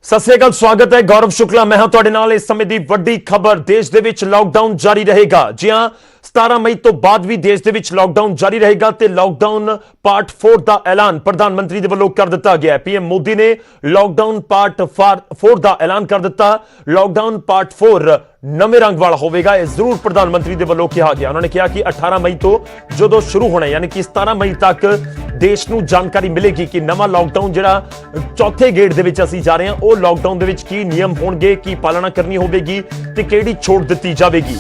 ਸਤਿ ਸ੍ਰੀ ਅਕਾਲ, ਸਵਾਗਤ ਹੈ। ਗੌਰਵ ਸ਼ੁਕਲਾ ਮੈਂ ਹਾਂ ਤੁਹਾਡੇ ਨਾਲ। ਇਸ ਸਮੇਂ ਦੀ ਵੱਡੀ ਖਬਰ, ਦੇਸ਼ ਦੇ ਵਿੱਚ ਲਾਕਡਾਊਨ ਜਾਰੀ ਰਹੇਗਾ। ਜੀ ਹਾਂ, 17 ਮਈ ਤੋਂ ਬਾਅਦ ਵੀ ਦੇਸ਼ ਦੇ ਵਿੱਚ ਲਾਕਡਾਊਨ ਜਾਰੀ ਰਹੇਗਾ ਤੇ ਲਾਕਡਾਊਨ ਪਾਰਟ 4 ਦਾ ਐਲਾਨ ਪ੍ਰਧਾਨ ਮੰਤਰੀ ਦੇ ਵੱਲੋਂ ਕਰ ਦਿੱਤਾ ਗਿਆ ਹੈ। ਪੀਐਮ ਮੋਦੀ ਨੇ ਲਾਕਡਾਊਨ ਪਾਰਟ 4 ਦਾ ਐਲਾਨ ਕਰ ਦਿੱਤਾ। ਲਾਕਡਾਊਨ ਪਾਰਟ 4 ਨਵੇਂ ਰੰਗ ਵਾਲਾ ਹੋਵੇਗਾ, ਇਹ ਜ਼ਰੂਰ ਪ੍ਰਧਾਨ ਮੰਤਰੀ ਦੇ ਵੱਲੋਂ ਕਿਹਾ ਗਿਆ। ਉਹਨਾਂ ਨੇ ਕਿਹਾ ਕਿ 18 ਮਈ ਤੋਂ ਜਦੋਂ ਸ਼ੁਰੂ ਹੋਣਾ, ਯਾਨੀ ਕਿ 17 ਮਈ ਤੱਕ ਦੇਸ਼ ਨੂੰ ਜਾਣਕਾਰੀ ਮਿਲੇਗੀ ਕਿ ਨਵਾਂ ਲਾਕਡਾਊਨ ਜਿਹੜਾ ਚੌਥੇ ਗੇੜ ਦੇ ਵਿੱਚ ਅਸੀਂ ਜਾ ਰਹੇ ਹਾਂ, ਉਹ ਲਾਕਡਾਊਨ ਦੇ ਵਿੱਚ ਕੀ ਨਿਯਮ ਹੋਣਗੇ, ਕੀ ਪਾਲਣਾ ਕਰਨੀ ਹੋਵੇਗੀ ਤੇ ਕਿਹੜੀ ਛੋਟ ਦਿੱਤੀ ਜਾਵੇਗੀ।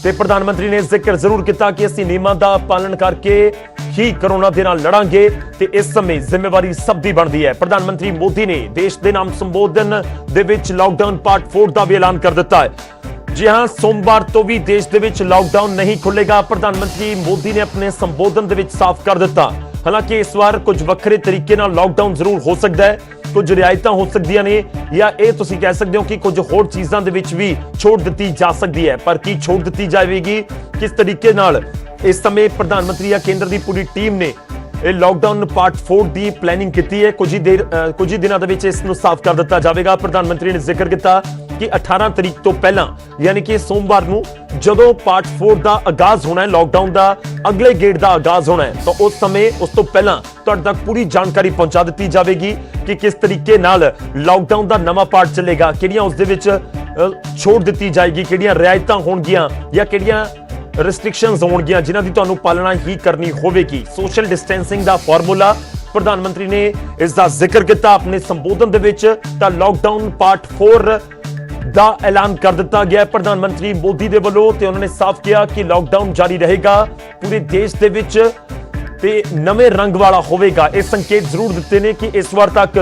ਤੇ ਪ੍ਰਧਾਨ ਮੰਤਰੀ ਨੇ ਜ਼ਿਕਰ ਜ਼ਰੂਰ ਕੀਤਾ ਕਿ ਅਸੀਂ ਨਿਯਮਾਂ ਦਾ ਪਾਲਣ ਕਰਕੇ ਹੀ ਕੋਰੋਨਾ ਦੇ ਨਾਲ ਲੜਾਂਗੇ ਤੇ ਇਸ ਸਮੇਂ ਜ਼ਿੰਮੇਵਾਰੀ ਸਭ ਦੀ ਬਣਦੀ ਹੈ। ਪ੍ਰਧਾਨ ਮੰਤਰੀ ਮੋਦੀ ਨੇ ਦੇਸ਼ ਦੇ ਨਾਮ ਸੰਬੋਧਨ ਦੇ ਵਿੱਚ ਲਾਕਡਾਊਨ ਪਾਰਟ 4 ਦਾ ਵੀ ਐਲਾਨ ਕਰ ਦਿੱਤਾ ਹੈ। जी हां, सोमवार तो भी देश दे विच लॉकडाउन नहीं खुलेगा। प्रधानमंत्री मोदी ने अपने संबोधन दे विच साफ कर दिता। हालांकि इस बार कुछ वक्रे तरीके नाल लॉकडाउन जरूर हो सकता है, कुछ रियायतां हो सकदियां ने, या ये तुसीं कह सकदे हो कि कुछ होर चीज़ां दे विच भी छूट दित्ती जा सकदी है। पर की छूट दित्ती जाएगी, किस तरीके नाल, इस समय प्रधानमंत्री या केंद्र की पूरी टीम ने लॉकडाउन पार्ट 4 की प्लैनिंग की है। कुछ ही दिनों के इसनूं साफ कर दिता जाएगा। प्रधानमंत्री ने जिक्र किया कि 18 तरीक तो पहला, यानी कि सोमवार नूं जदों पार्ट 4 का आगाज होना है, लॉकडाउन का अगले गेट का आगाज होना है, तो उस समय उस तो पहला तुहाडे तक पूरी जानकारी पहुंचा दी जाएगी कि किस तरीके नाल लॉकडाउन का नवा पार्ट चलेगा, किहड़ियां उस दे विच छूट दी जाएगी, किहड़ियां रियायतां होणगियां या किहड़ियां रिस्ट्रिक्शनस होणगियां जिन्हां दी तुहानूं पालना ही करनी होवेगी। सोशल डिस्टेंसिंग का फॉर्मूला प्रधानमंत्री ने इसका जिक्र किया अपने संबोधन दे विच। तां लॉकडाउन पार्ट 4 ਦਾ ਐਲਾਨ ਕਰ ਦਿੱਤਾ ਗਿਆ ਪ੍ਰਧਾਨ ਮੰਤਰੀ ਮੋਦੀ ਦੇ ਵੱਲੋਂ ਤੇ ਉਹਨਾਂ ਨੇ ਸਾਫ਼ ਕਿਹਾ ਕਿ ਲਾਕਡਾਊਨ ਜਾਰੀ ਰਹੇਗਾ ਪੂਰੇ ਦੇਸ਼ ਦੇ ਵਿੱਚ ਤੇ ਨਵੇਂ ਰੰਗ ਵਾਲਾ ਹੋਵੇਗਾ। ਇਹ ਸੰਕੇਤ ਜ਼ਰੂਰ ਦਿੱਤੇ ਨੇ ਕਿ ਇਸ ਵਾਰ ਤੱਕ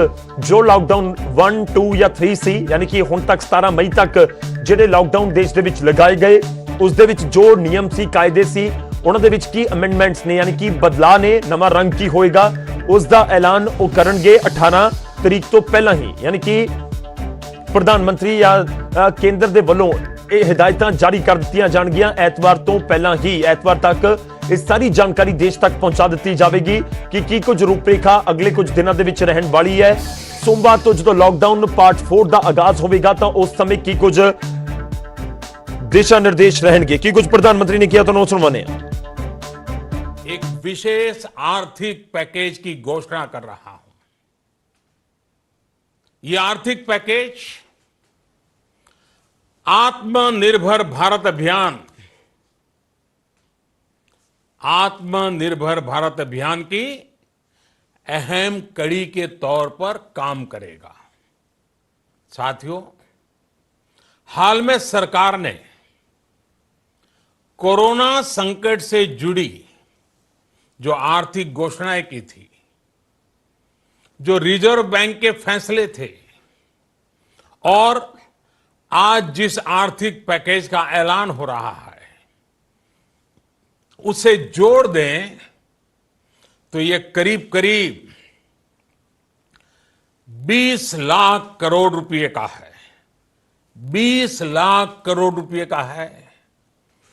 ਜੋ ਲਾਕਡਾਊਨ 1 2 ਜਾਂ 3 ਸੀ, ਯਾਨੀ ਕਿ ਹੁਣ ਤੱਕ 17 ਮਈ ਤੱਕ ਜਿਹੜੇ ਲਾਕਡਾਊਨ ਦੇਸ਼ ਦੇ ਵਿੱਚ ਲਗਾਏ ਗਏ, ਉਸ ਦੇ ਵਿੱਚ ਜੋ ਨਿਯਮ ਸੀ, ਕਾਇਦੇ ਸੀ, ਉਹਨਾਂ ਦੇ ਵਿੱਚ ਕੀ ਅਮੈਂਡਮੈਂਟਸ ਨੇ, ਯਾਨੀ ਕਿ ਬਦਲਾਅ ਨੇ, ਨਵਾਂ ਰੰਗ ਕੀ ਹੋਏਗਾ, ਉਸ ਦਾ ਐਲਾਨ ਉਹ ਕਰਨਗੇ 18 ਤਰੀਕ ਤੋਂ ਪਹਿਲਾਂ ਹੀ। ਯਾਨੀ ਕਿ ਪ੍ਰਧਾਨ ਮੰਤਰੀ ਜਾਂ ਕੇਂਦਰ ਦੇ ਵੱਲੋਂ ਇਹ ਹਦਾਇਤਾਂ ਜਾਰੀ ਕਰ ਦਿੱਤੀਆਂ ਜਾਣਗੀਆਂ ਐਤਵਾਰ ਤੋਂ ਪਹਿਲਾਂ ਹੀ। ਐਤਵਾਰ ਤੱਕ ਇਹ ਸਾਰੀ ਜਾਣਕਾਰੀ ਦੇਸ਼ ਤੱਕ ਪਹੁੰਚਾ ਦਿੱਤੀ ਜਾਵੇਗੀ ਕਿ ਕੀ ਕੁਝ ਰੂਪਰੇਖਾ ਅਗਲੇ ਕੁਝ ਦਿਨਾਂ ਦੇ ਵਿੱਚ ਰਹਿਣ ਵਾਲੀ ਹੈ। ਸੋਮਵਾਰ ਤੋਂ ਜਦੋਂ ਲਾਕਡਾਊਨ ਪਾਰਟ 4 ਦਾ ਆਗਾਜ਼ ਹੋਵੇਗਾ ਤਾਂ ਉਸ ਸਮੇਂ ਕੀ ਕੁਝ ਦਿਸ਼ਾ ਨਿਰदेश रहेंगे, ਕੀ ਕੁਝ प्रधानमंत्री ने किया, तो सुनवाने। एक विशेष आर्थिक पैकेज की घोषणा कर रहा हूं। यह आर्थिक पैकेज आत्मनिर्भर भारत अभियान की अहम कड़ी के तौर पर काम करेगा। साथियों, हाल में सरकार ने कोरोना संकट से जुड़ी जो आर्थिक घोषणाएं की थी, जो रिजर्व बैंक के फैसले थे और आज जिस आर्थिक पैकेज का ऐलान हो रहा है, उसे जोड़ दें तो ये करीब करीब 20 लाख करोड़ रुपए का है। 20 लाख करोड़ रुपए का है।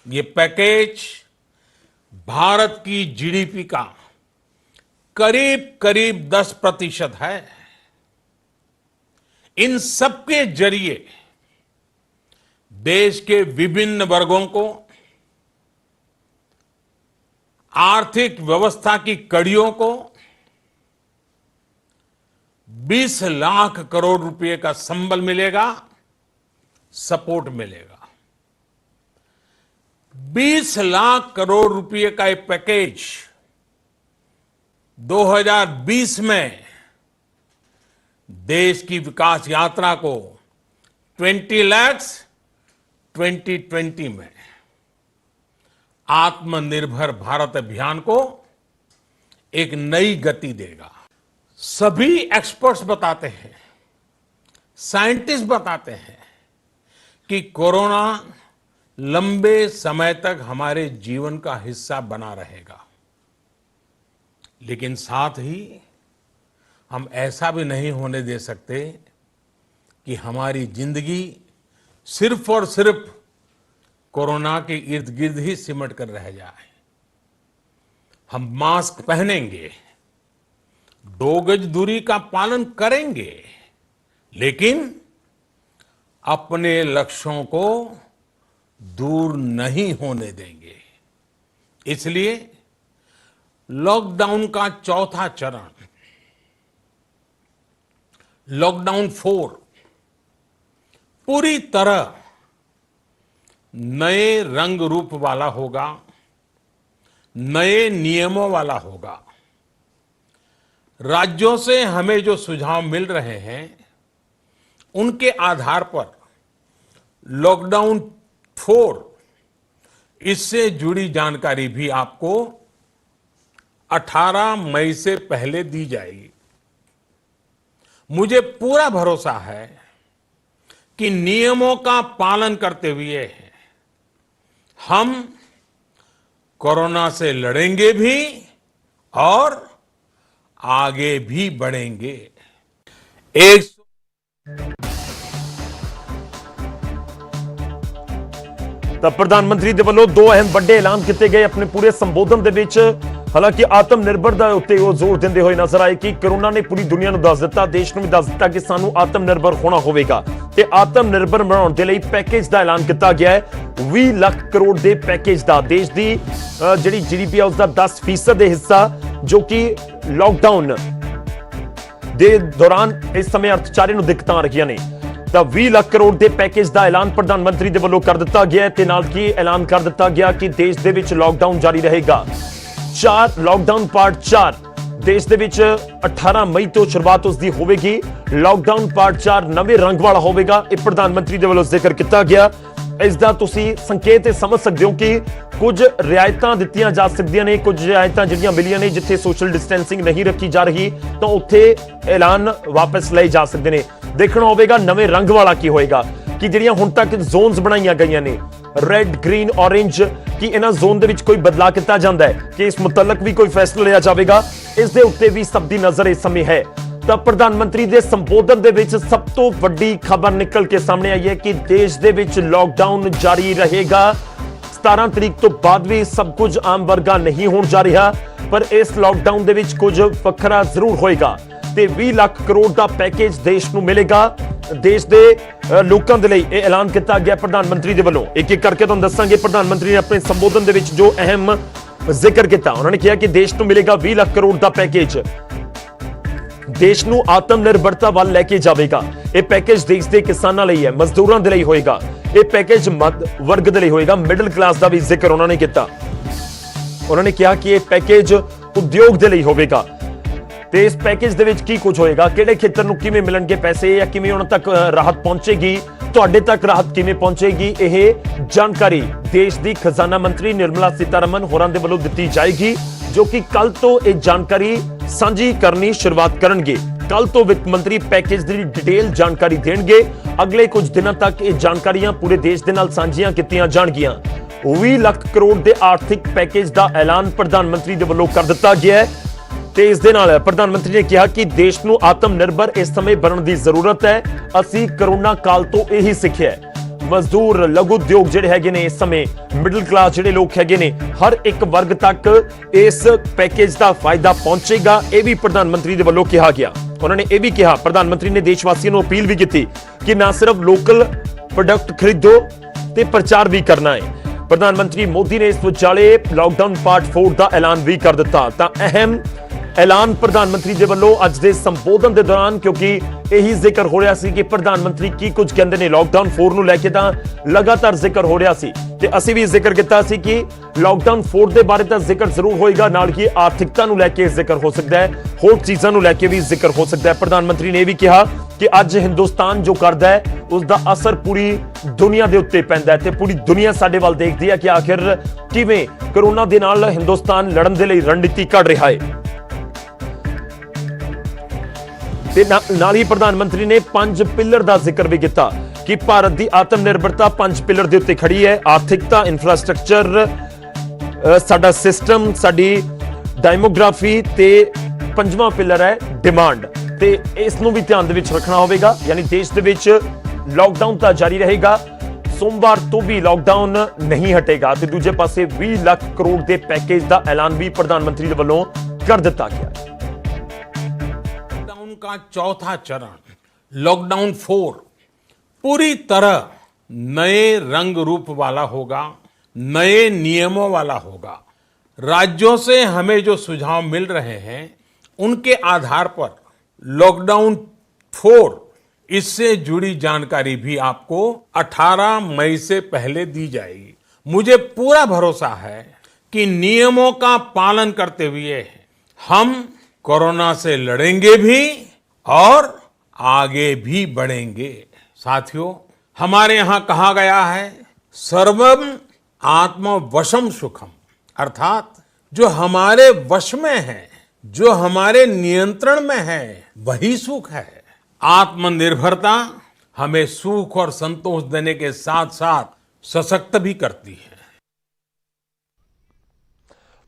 ये पैकेज भारत की जीडीपी का करीब करीब 10% है। इन सबके जरिए देश के विभिन्न वर्गों को, आर्थिक व्यवस्था की कड़ियों को 20 लाख करोड़ रुपए का संबल मिलेगा, सपोर्ट मिलेगा। 20 लाख करोड़ रुपए का एक पैकेज 2020 में देश की विकास यात्रा को 20 लाख 2020 में आत्मनिर्भर भारत अभियान को एक नई गति देगा। सभी एक्सपर्ट्स बताते हैं, साइंटिस्ट बताते हैं कि कोरोना लंबे समय तक हमारे जीवन का हिस्सा बना रहेगा। लेकिन साथ ही हम ऐसा भी नहीं होने दे सकते कि हमारी जिंदगी सिर्फ और सिर्फ कोरोना के इर्द गिर्द ही सिमट कर रह जाए। हम मास्क पहनेंगे, 2 गज दूरी का पालन करेंगे, लेकिन अपने लक्ष्यों को दूर नहीं होने देंगे। इसलिए लॉकडाउन का चौथा चरण, लॉकडाउन 4, पूरी तरह नए रंग रूप वाला होगा, नए नियमों वाला होगा। राज्यों से हमें जो सुझाव मिल रहे हैं उनके आधार पर लॉकडाउन 4, इससे जुड़ी जानकारी भी आपको 18 मई से पहले दी जाएगी। मुझे पूरा भरोसा है कि नियमों का पालन करते हुए हम कोरोना से लड़ेंगे भी और आगे भी बढ़ेंगे। एक ਤਾਂ ਪ੍ਰਧਾਨ ਮੰਤਰੀ ਦੇ ਵੱਲੋਂ ਦੋ ਅਹਿਮ ਵੱਡੇ ਐਲਾਨ ਕੀਤੇ ਗਏ ਆਪਣੇ ਪੂਰੇ ਸੰਬੋਧਨ ਦੇ ਵਿੱਚ। ਹਾਲਾਂਕਿ ਆਤਮ ਨਿਰਭਰਤਾ ਉੱਤੇ ਉਹ ਜ਼ੋਰ ਦਿੰਦੇ ਹੋਏ ਨਜ਼ਰ ਆਏ ਕਿ ਕਰੋਨਾ ਨੇ ਪੂਰੀ ਦੁਨੀਆ ਨੂੰ ਦੱਸ ਦਿੱਤਾ, ਦੇਸ਼ ਨੂੰ ਵੀ ਦੱਸ ਦਿੱਤਾ ਕਿ ਸਾਨੂੰ ਆਤਮ ਨਿਰਭਰ ਹੋਣਾ ਹੋਵੇਗਾ ਤੇ ਆਤਮ ਨਿਰਭਰ ਬਣਾਉਣ ਦੇ ਲਈ ਪੈਕੇਜ ਦਾ ਐਲਾਨ ਕੀਤਾ ਗਿਆ ਹੈ। 20 ਲੱਖ ਕਰੋੜ ਦੇ ਪੈਕੇਜ ਦਾ ਦੇਸ਼ ਦੀ ਜਿਹੜੀ GDP ਹੈ ਉਸ ਦਾ 10% ਦੇ ਹਿੱਸਾ ਜੋ ਕਿ ਲਾਕਡਾਊਨ ਦੇ ਦੌਰਾਨ ਇਸ ਸਮੇਂ ਅਰਥਚਾਰੇ ਨੂੰ ਦਿੱਕਤਾਂ ਆ ਰਹੀਆਂ ਨੇ। ਤਾਂ 20 ਲੱਖ ਕਰੋੜ ਦੇ ਪੈਕੇਜ ਦਾ ਐਲਾਨ ਪ੍ਰਧਾਨ ਮੰਤਰੀ ਦੇ ਵੱਲੋਂ ਕਰ ਦਿੱਤਾ ਗਿਆ ਤੇ ਨਾਲ ਕੀ ਐਲਾਨ ਕਰ ਦਿੱਤਾ ਗਿਆ ਕਿ ਦੇਸ਼ ਦੇ ਵਿੱਚ ਲਾਕਡਾਊਨ ਜਾਰੀ ਰਹੇਗਾ। ਲਾਕਡਾਊਨ ਪਾਰਟ 4 ਦੇਸ਼ ਦੇ ਵਿੱਚ 18 ਮਈ ਤੋਂ ਸ਼ੁਰੂਆਤ ਉਸ ਦੀ ਹੋਵੇਗੀ। ਲਾਕਡਾਊਨ ਪਾਰਟ 4 ਨਵੇਂ ਰੰਗ ਵਾਲਾ ਹੋਵੇਗਾ, ਇਹ ਪ੍ਰਧਾਨ ਮੰਤਰੀ ਦੇ ਵੱਲੋਂ ਜ਼ਿਕਰ ਕੀਤਾ ਗਿਆ। ਇਸ ਦਾ ਤੁਸੀਂ ਸੰਕੇਤ ਇਹ ਸਮਝ ਸਕਦੇ ਹੋ ਕਿ ਕੁਝ ਰਿਆਇਤਾਂ ਦਿੱਤੀਆਂ ਜਾ ਸਕਦੀਆਂ ਨੇ, ਕੁਝ ਰਿਆਇਤਾਂ ਜਿਹੜੀਆਂ ਮਿਲੀਆਂ ਨੇ ਜਿੱਥੇ ਸੋਸ਼ਲ ਡਿਸਟੈਂਸਿੰਗ ਨਹੀਂ ਰੱਖੀ ਜਾ ਰਹੀ ਤਾਂ ਉੱਥੇ ਐਲਾਨ ਵਾਪਸ ਲਏ ਜਾ ਸਕਦੇ ਨੇ। ਦੇਖਣਾ ਹੋਵੇਗਾ ਨਵੇਂ ਰੰਗ ਵਾਲਾ ਕੀ ਹੋਏਗਾ ਕਿ ਜਿਹੜੀਆਂ ਹੁਣ ਤੱਕ ਜ਼ੋਨਸ ਬਣਾਈਆਂ ਗਈਆਂ ਨੇ ਰੈੱਡ, ਗ੍ਰੀਨ, ਔਰੇਂਜ, ਕਿ ਇਹਨਾਂ ਜ਼ੋਨ ਦੇ ਵਿੱਚ ਕੋਈ ਬਦਲਾਅ ਕੀਤਾ ਜਾਂਦਾ ਹੈ ਕਿ ਇਸ ਮੁਤਲਕ ਵੀ ਕੋਈ ਫੈਸਲਾ ਲਿਆ ਜਾਵੇਗਾ। ਇਸ ਦੇ ਉੱਤੇ ਵੀ ਸਭ ਦੀ ਨਜ਼ਰ ਇਸ ਸਮੇਂ ਹੈ। ਤਾਂ ਪ੍ਰਧਾਨ ਮੰਤਰੀ ਦੇ ਸੰਬੋਧਨ ਦੇ ਵਿੱਚ ਸਭ ਤੋਂ ਵੱਡੀ ਖਬਰ ਨਿਕਲ ਕੇ ਸਾਹਮਣੇ ਆਈ ਹੈ ਕਿ ਦੇਸ਼ ਦੇ ਵਿੱਚ ਲਾਕਡਾਊਨ ਜਾਰੀ ਰਹੇਗਾ। 17 ਤਰੀਕ ਤੋਂ ਬਾਅਦ ਵੀ ਸਭ ਕੁਝ ਆਮ ਵਰਗਾ ਨਹੀਂ ਹੋਣ ਜਾ ਰਿਹਾ, ਪਰ ਇਸ ਲਾਕਡਾਊਨ ਦੇ ਵਿੱਚ ਕੁਝ ਵੱਖਰਾ ਜ਼ਰੂਰ ਹੋਏਗਾ ਤੇ 20 ਲੱਖ ਕਰੋੜ ਦਾ ਪੈਕੇਜ ਦੇਸ਼ ਨੂੰ ਮਿਲੇਗਾ। ਦੇਸ਼ ਦੇ ਲੋਕਾਂ ਦੇ ਲਈ ਇਹ ਐਲਾਨ ਕੀਤਾ ਗਿਆ ਪ੍ਰਧਾਨ ਮੰਤਰੀ ਦੇ ਵੱਲੋਂ। ਇੱਕ ਇੱਕ ਕਰਕੇ ਤੁਹਾਨੂੰ ਦੱਸਾਂਗੇ ਪ੍ਰਧਾਨ ਮੰਤਰੀ ਨੇ ਆਪਣੇ ਸੰਬੋਧਨ ਦੇ ਵਿੱਚ ਜੋ ਅਹਿਮ ਜ਼ਿਕਰ ਕੀਤਾ। ਉਹਨਾਂ ਨੇ ਕਿਹਾ ਕਿ ਦੇਸ਼ ਨੂੰ ਮਿਲੇਗਾ 20 ਲੱਖ ਕਰੋੜ ਦਾ ਪੈਕੇਜ, ਦੇਸ਼ ਨੂੰ ਆਤਮ ਨਿਰਭਰਤਾ ਵੱਲ ਲੈ ਕੇ ਜਾਵੇਗਾ। ਇਹ ਪੈਕੇਜ ਦੇਸ਼ ਦੇ ਕਿਸਾਨਾਂ ਲਈ ਹੈ, ਮਜ਼ਦੂਰਾਂ ਦੇ ਲਈ ਹੋਏਗਾ, ਇਹ ਪੈਕੇਜ ਮੱਧ ਵਰਗ ਦੇ ਲਈ ਹੋਏਗਾ, ਮਿਡਲ ਕਲਾਸ ਦਾ ਵੀ ਜ਼ਿਕਰ ਉਹਨਾਂ ਨੇ ਕੀਤਾ। ਉਹਨਾਂ ਨੇ ਕਿਹਾ ਕਿ ਇਹ ਪੈਕੇਜ ਉਦਯੋਗ ਦੇ ਲਈ ਹੋਵੇਗਾ ਤੇ ਇਸ ਪੈਕੇਜ ਦੇ ਵਿੱਚ ਕੀ ਕੁਝ ਹੋਏਗਾ, ਕਿਹੜੇ ਖੇਤਰ ਨੂੰ ਕਿਵੇਂ ਮਿਲਣਗੇ ਪੈਸੇ ਜਾਂ ਕਿਵੇਂ ਉਹਨਾਂ ਤੱਕ ਰਾਹਤ ਪਹੁੰਚੇਗੀ, ਤੁਹਾਡੇ ਤੱਕ ਰਾਹਤ ਕਿਵੇਂ ਪਹੁੰਚੇਗੀ, ਇਹ ਜਾਣਕਾਰੀ ਦੇਸ਼ ਦੀ ਖਜ਼ਾਨਾ ਮੰਤਰੀ ਨਿਰਮਲਾ ਸੀਤਾਰਮਨ ਹੋਰਾਂ ਦੇ ਵੱਲੋਂ ਦਿੱਤੀ ਜਾਏਗੀ ਜੋ ਕਿ ਕੱਲ ਤੋਂ ਇਹ ਜਾਣਕਾਰੀ ਸਾਂਝੀ ਕਰਨੀ ਸ਼ੁਰੂਆਤ ਕਰਨਗੇ। ਕੱਲ ਤੋਂ ਵਿੱਤ ਮੰਤਰੀ ਪੈਕੇਜ ਦੀ ਡਿਟੇਲ ਜਾਣਕਾਰੀ ਦੇਣਗੇ। ਅਗਲੇ ਕੁਝ ਦਿਨਾਂ ਤੱਕ ਇਹ ਜਾਣਕਾਰੀਆਂ ਪੂਰੇ ਦੇਸ਼ ਦੇ ਨਾਲ ਸਾਂਝੀਆਂ ਕੀਤੀਆਂ ਜਾਣਗੀਆਂ। 20 ਲੱਖ ਕਰੋੜ ਦੇ ਆਰਥਿਕ ਪੈਕੇਜ ਦਾ ਐਲਾਨ ਪ੍ਰਧਾਨ ਮੰਤਰੀ ਦੇ ਵੱਲੋਂ ਕਰ ਦਿੱਤਾ ਗਿਆ ਹੈ ਤੇ ਇਸ ਦੇ ਨਾਲ ਪ੍ਰਧਾਨ ਮੰਤਰੀ ਨੇ ਕਿਹਾ ਕਿ ਦੇਸ਼ ਨੂੰ ਆਤਮ ਨਿਰਭਰ ਇਸ ਸਮੇਂ ਬਣਨ ਦੀ ਜ਼ਰੂਰਤ ਹੈ। ਅਸੀਂ ਕਰੋਨਾ ਕਾਲ ਤੋਂ ਇਹੀ ਸਿੱਖਿਆ ਹੈ। ਮਜ਼ਦੂਰ, ਲਘੂ ਉਦਯੋਗ ਜਿਹੜੇ ਹੈਗੇ ਨੇ ਇਸ ਸਮੇਂ, ਮਿਡਲ ਕਲਾਸ ਜਿਹੜੇ ਲੋਕ ਹੈਗੇ ਨੇ, ਹਰ ਇੱਕ ਵਰਗ ਤੱਕ ਇਸ ਪੈਕੇਜ ਦਾ ਫਾਇਦਾ ਪਹੁੰਚੇਗਾ, ਇਹ ਵੀ ਪ੍ਰਧਾਨ ਮੰਤਰੀ ਦੇ ਵੱਲੋਂ ਕਿਹਾ ਗਿਆ। ਉਹਨਾਂ ਨੇ ਇਹ ਵੀ ਕਿਹਾ, ਪ੍ਰਧਾਨ ਮੰਤਰੀ ਨੇ ਦੇਸ਼ ਵਾਸੀਆਂ ਨੂੰ ਅਪੀਲ ਵੀ ਕੀਤੀ ਕਿ ਨਾ ਸਿਰਫ ਲੋਕਲ ਪ੍ਰੋਡਕਟ ਖਰੀਦੋ ਤੇ ਪ੍ਰਚਾਰ ਵੀ ਕਰਨਾ ਹੈ। ਪ੍ਰਧਾਨ ਮੰਤਰੀ ਮੋਦੀ ਨੇ ਇਸ ਵਿਚਾਲੇ ਲਾਕਡਾਊਨ ਪਾਰਟ 4 ਦਾ ਐਲਾਨ ਵੀ ਕਰ ਦਿੱਤਾ। ਤਾਂ ਅਹਿਮ ਐਲਾਨ ਪ੍ਰਧਾਨ ਮੰਤਰੀ ਦੇ ਵੱਲੋਂ ਅੱਜ ਦੇ ਸੰਬੋਧਨ ਦੇ ਦੌਰਾਨ, ਕਿਉਂਕਿ ਇਹੀ ਜ਼ਿਕਰ ਹੋ ਰਿਹਾ ਸੀ ਕਿ ਪ੍ਰਧਾਨ ਮੰਤਰੀ ਕੀ ਕੁਝ ਕਹਿੰਦੇ ਨੇ ਲਾਕਡਾਊਨ 4 ਨੂੰ ਲੈ ਕੇ, ਤਾਂ ਲਗਾਤਾਰ ਜ਼ਿਕਰ ਹੋ ਰਿਹਾ ਸੀ ਤੇ ਅਸੀਂ ਵੀ ਜ਼ਿਕਰ ਕੀਤਾ ਸੀ ਕਿ ਲਾਕਡਾਊਨ 4 ਦੇ ਬਾਰੇ ਤਾਂ ਜ਼ਿਕਰ ਜ਼ਰੂਰ ਹੋਏਗਾ, ਨਾਲ ਹੀ ਆਰਥਿਕਤਾ ਨੂੰ ਲੈ ਕੇ ਜ਼ਿਕਰ ਹੋ ਸਕਦਾ ਹੈ, ਹੋਰ ਚੀਜ਼ਾਂ ਨੂੰ ਲੈ ਕੇ ਵੀ ਜ਼ਿਕਰ ਹੋ ਸਕਦਾ ਹੈ। ਪ੍ਰਧਾਨ ਮੰਤਰੀ ਨੇ ਇਹ ਵੀ ਕਿਹਾ ਕਿ ਅੱਜ ਹਿੰਦੁਸਤਾਨ ਜੋ ਕਰਦਾ ਹੈ ਉਸ ਦਾ ਅਸਰ ਪੂਰੀ ਦੁਨੀਆ ਦੇ ਉੱਤੇ ਪੈਂਦਾ ਹੈ ਤੇ ਪੂਰੀ ਦੁਨੀਆ ਸਾਡੇ ਵੱਲ ਦੇਖਦੀ ਹੈ ਕਿ ਆਖਿਰ ਕਿਵੇਂ ਕਰੋਨਾ ਦੇ ਨਾਲ ਹਿੰਦੁਸਤਾਨ ਲੜਨ ਦੇ ਲਈ ਰਣਨੀਤੀ ਘੜ ਰਿਹਾ ਹੈ। ਤੇ ਨਾਲ ਹੀ ਪ੍ਰਧਾਨ ਮੰਤਰੀ ਨੇ 5 ਪਿਲਰ ਦਾ ਜ਼ਿਕਰ ਵੀ ਕੀਤਾ ਕਿ ਭਾਰਤ ਦੀ ਆਤਮ ਨਿਰਭਰਤਾ 5 ਪਿਲਰ ਦੇ ਉੱਤੇ ਖੜੀ ਹੈ। ਆਰਥਿਕਤਾ, ਇਨਫਰਾਸਟ੍ਰਕਚਰ, ਸਾਡਾ ਸਿਸਟਮ, ਸਾਡੀ ਡੈਮੋਗ੍ਰਾਫੀ ਤੇ 5ਵਾਂ ਪਿਲਰ ਹੈ ਡਿਮਾਂਡ। ਤੇ ਇਸ ਨੂੰ ਵੀ ਧਿਆਨ ਦੇ ਵਿੱਚ ਰੱਖਣਾ ਹੋਵੇਗਾ। ਯਾਨੀ ਦੇਸ਼ ਦੇ ਵਿੱਚ ਲਾਕਡਾਊਨ ਤਾਂ ਜਾਰੀ ਰਹੇਗਾ, ਸੋਮਵਾਰ ਤੋਂ ਵੀ ਲਾਕਡਾਊਨ ਨਹੀਂ ਹਟੇਗਾ ਤੇ ਦੂਜੇ ਪਾਸੇ 20 ਲੱਖ ਕਰੋੜ ਦੇ ਪੈਕੇਜ ਦਾ ਐਲਾਨ ਵੀ ਪ੍ਰਧਾਨ ਮੰਤਰੀ ਦੇ ਵੱਲੋਂ ਕਰ ਦਿੱਤਾ ਗਿਆ। का चौथा चरण लॉकडाउन 4 पूरी तरह नए रंग रूप वाला होगा, नए नियमों वाला होगा। राज्यों से हमें जो सुझाव मिल रहे हैं उनके आधार पर लॉकडाउन 4 इससे जुड़ी जानकारी भी आपको 18 मई से पहले दी जाएगी। मुझे पूरा भरोसा है कि नियमों का पालन करते हुए हम कोरोना से लड़ेंगे भी और आगे भी बढ़ेंगे। साथियों, हमारे यहां कहा गया है सर्वम आत्मवशम सुखम, अर्थात जो हमारे वश में है, जो हमारे नियंत्रण में है, वही सुख है। आत्मनिर्भरता हमें सुख और संतोष देने के साथ साथ सशक्त भी करती है।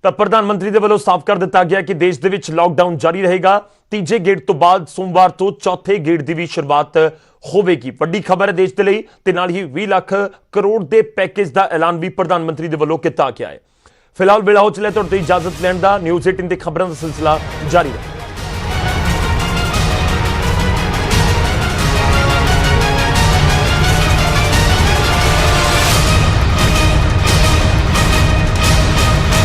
ਤਾਂ ਪ੍ਰਧਾਨ ਮੰਤਰੀ ਦੇ ਵੱਲੋਂ ਸਾਫ਼ ਕਰ ਦਿੱਤਾ ਗਿਆ ਕਿ ਦੇਸ਼ ਦੇ ਵਿੱਚ ਲਾਕਡਾਊਨ ਜਾਰੀ ਰਹੇਗਾ। ਤੀਜੇ ਗੇੜ ਤੋਂ ਬਾਅਦ ਸੋਮਵਾਰ ਤੋਂ ਚੌਥੇ ਗੇੜ ਦੀ ਵੀ ਸ਼ੁਰੂਆਤ ਹੋਵੇਗੀ। ਵੱਡੀ ਖਬਰ ਹੈ ਦੇਸ਼ ਦੇ ਲਈ ਤੇ ਨਾਲ ਹੀ 20 ਲੱਖ ਕਰੋੜ ਦੇ ਪੈਕੇਜ ਦਾ ਐਲਾਨ ਵੀ ਪ੍ਰਧਾਨ ਮੰਤਰੀ ਦੇ ਵੱਲੋਂ ਕੀਤਾ ਗਿਆ ਹੈ। ਫਿਲਹਾਲ ਵੇਲਾ ਹੋ ਚਲਿਆ ਤੁਹਾਡੇ ਤੋਂ ਇਜਾਜ਼ਤ ਲੈਣ ਦਾ। ਨਿਊਜ਼ 18 ਤੇ ਖਬਰਾਂ ਦਾ ਸਿਲਸਿਲਾ ਜਾਰੀ ਹੈ।